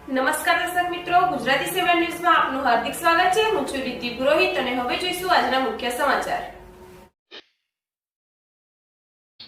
નમસ્કાર દર્શક મિત્રો, ગુજરાતી 7 ન્યૂઝમાં આપનું હાર્દિક સ્વાગત છે। હું છું રીતિ પુરોહિત અને હવે જોઈશું આજના મુખ્ય સમાચાર।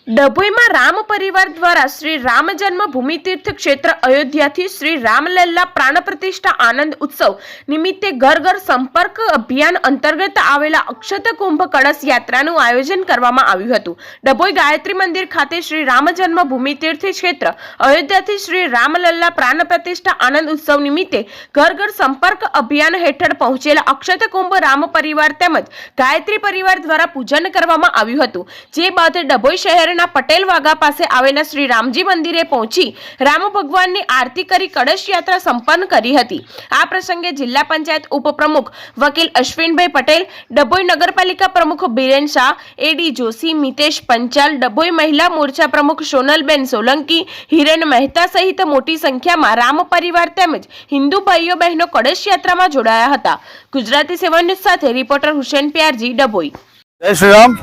ડભોઈમાં રામ પરિવાર દ્વારા શ્રી રામ જન્મભૂમિ તીર્થ ક્ષેત્ર અયોધ્યાથી શ્રી રામલલ્લા પ્રાણ પ્રતિષ્ઠા આનંદ ઉત્સવ નિમિત્તે ઘર ઘર સંપર્ક અભિયાન અંતર્ગત આવેલા અક્ષત કુંભ કળશ યાત્રાનું આયોજન કરવામાં આવ્યું હતું। ડભોઈ ગાયત્રી મંદિર ખાતે શ્રી રામ જન્મભૂમિ તીર્થ ક્ષેત્ર અયોધ્યાથી શ્રી રામલલ્લા પ્રાણ પ્રતિષ્ઠા આનંદ ઉત્સવ નિમિત્તે ઘર ઘર સંપર્ક અભિયાન હેઠળ પહોંચેલા અક્ષત કુંભ રામ પરિવાર તેમજ ગાયત્રી પરિવાર દ્વારા પૂજન કરવામાં આવ્યું હતું। જે બાદ ડભોઈ શહેર પટેલ વાગા પાસે આવેલા શ્રી રામજી મંદિરે પહોંચી રામ ભગવાનની આરતી કરી કળશ યાત્રા સંપન્ન કરી હતી। આ પ્રસંગે જિલ્લા પંચાયત ઉપપ્રમુખ વકીલ અશ્વિનભાઈ પટેલ, ડભોઈ નગરપાલિકા પ્રમુખ બિરેન શાહ, એડી જોશી, મિતેશ પંચાલ, ડભોઈ મહિલા મોરચા પ્રમુખ સોનલબેન સોલંકી, હિરેન મહેતા સહિત મોટી સંખ્યામાં રામ પરિવાર તેમજ હિન્દુ ભાઈઓ બહેનો કળશ યાત્રામાં જોડાયા હતા। ગુજરાતી 7 ન્યૂઝ સાથે રિપોર્ટર હુસેન પ્યારજી, ડભોઈ। जय श्री राम।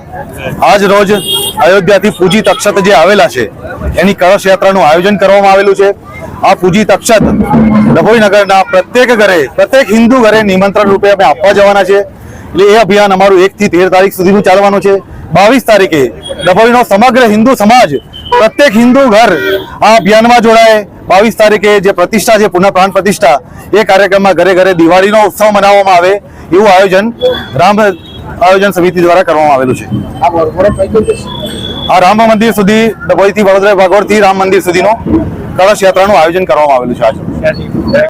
आज रोज अयोध्या थी पूजित अक्षत जे आवेला छे एनी कलश यात्रानुं आयोजन करवामां आवेलुं छे। आ पूजित अक्षत डभोई नगरना प्रत्येक हिंदू घरे निमंत्रण रूपे अमे आपवा जवाना छे। એટલે એ અભિયાન અમારું 1 થી 13 તારીખ સુધીનું ચાલવાનું છે। 22 તારીખે ડભોઈનો સમગ્ર હિન્દુ સમાજ પ્રત્યેક હિન્દુ ઘર આ અભિયાનમાં જોડાય। 22 તારીખે જે પ્રતિષ્ઠા છે પુનઃ પ્રાણ પ્રતિષ્ઠા એ કાર્યક્રમમાં ઘરે ઘરે દિવાળીનો ઉત્સવ મનાવવામાં આવે એવું આયોજન સમિતિ દ્વારા કરવામાં આવેલું છે। આ રામ મંદિર સુધી ડભોઈથી વડોદરા ભાગોળથી રામ મંદિર સુધીનો કળશ યાત્રાનું આયોજન કરવામાં આવેલું છે।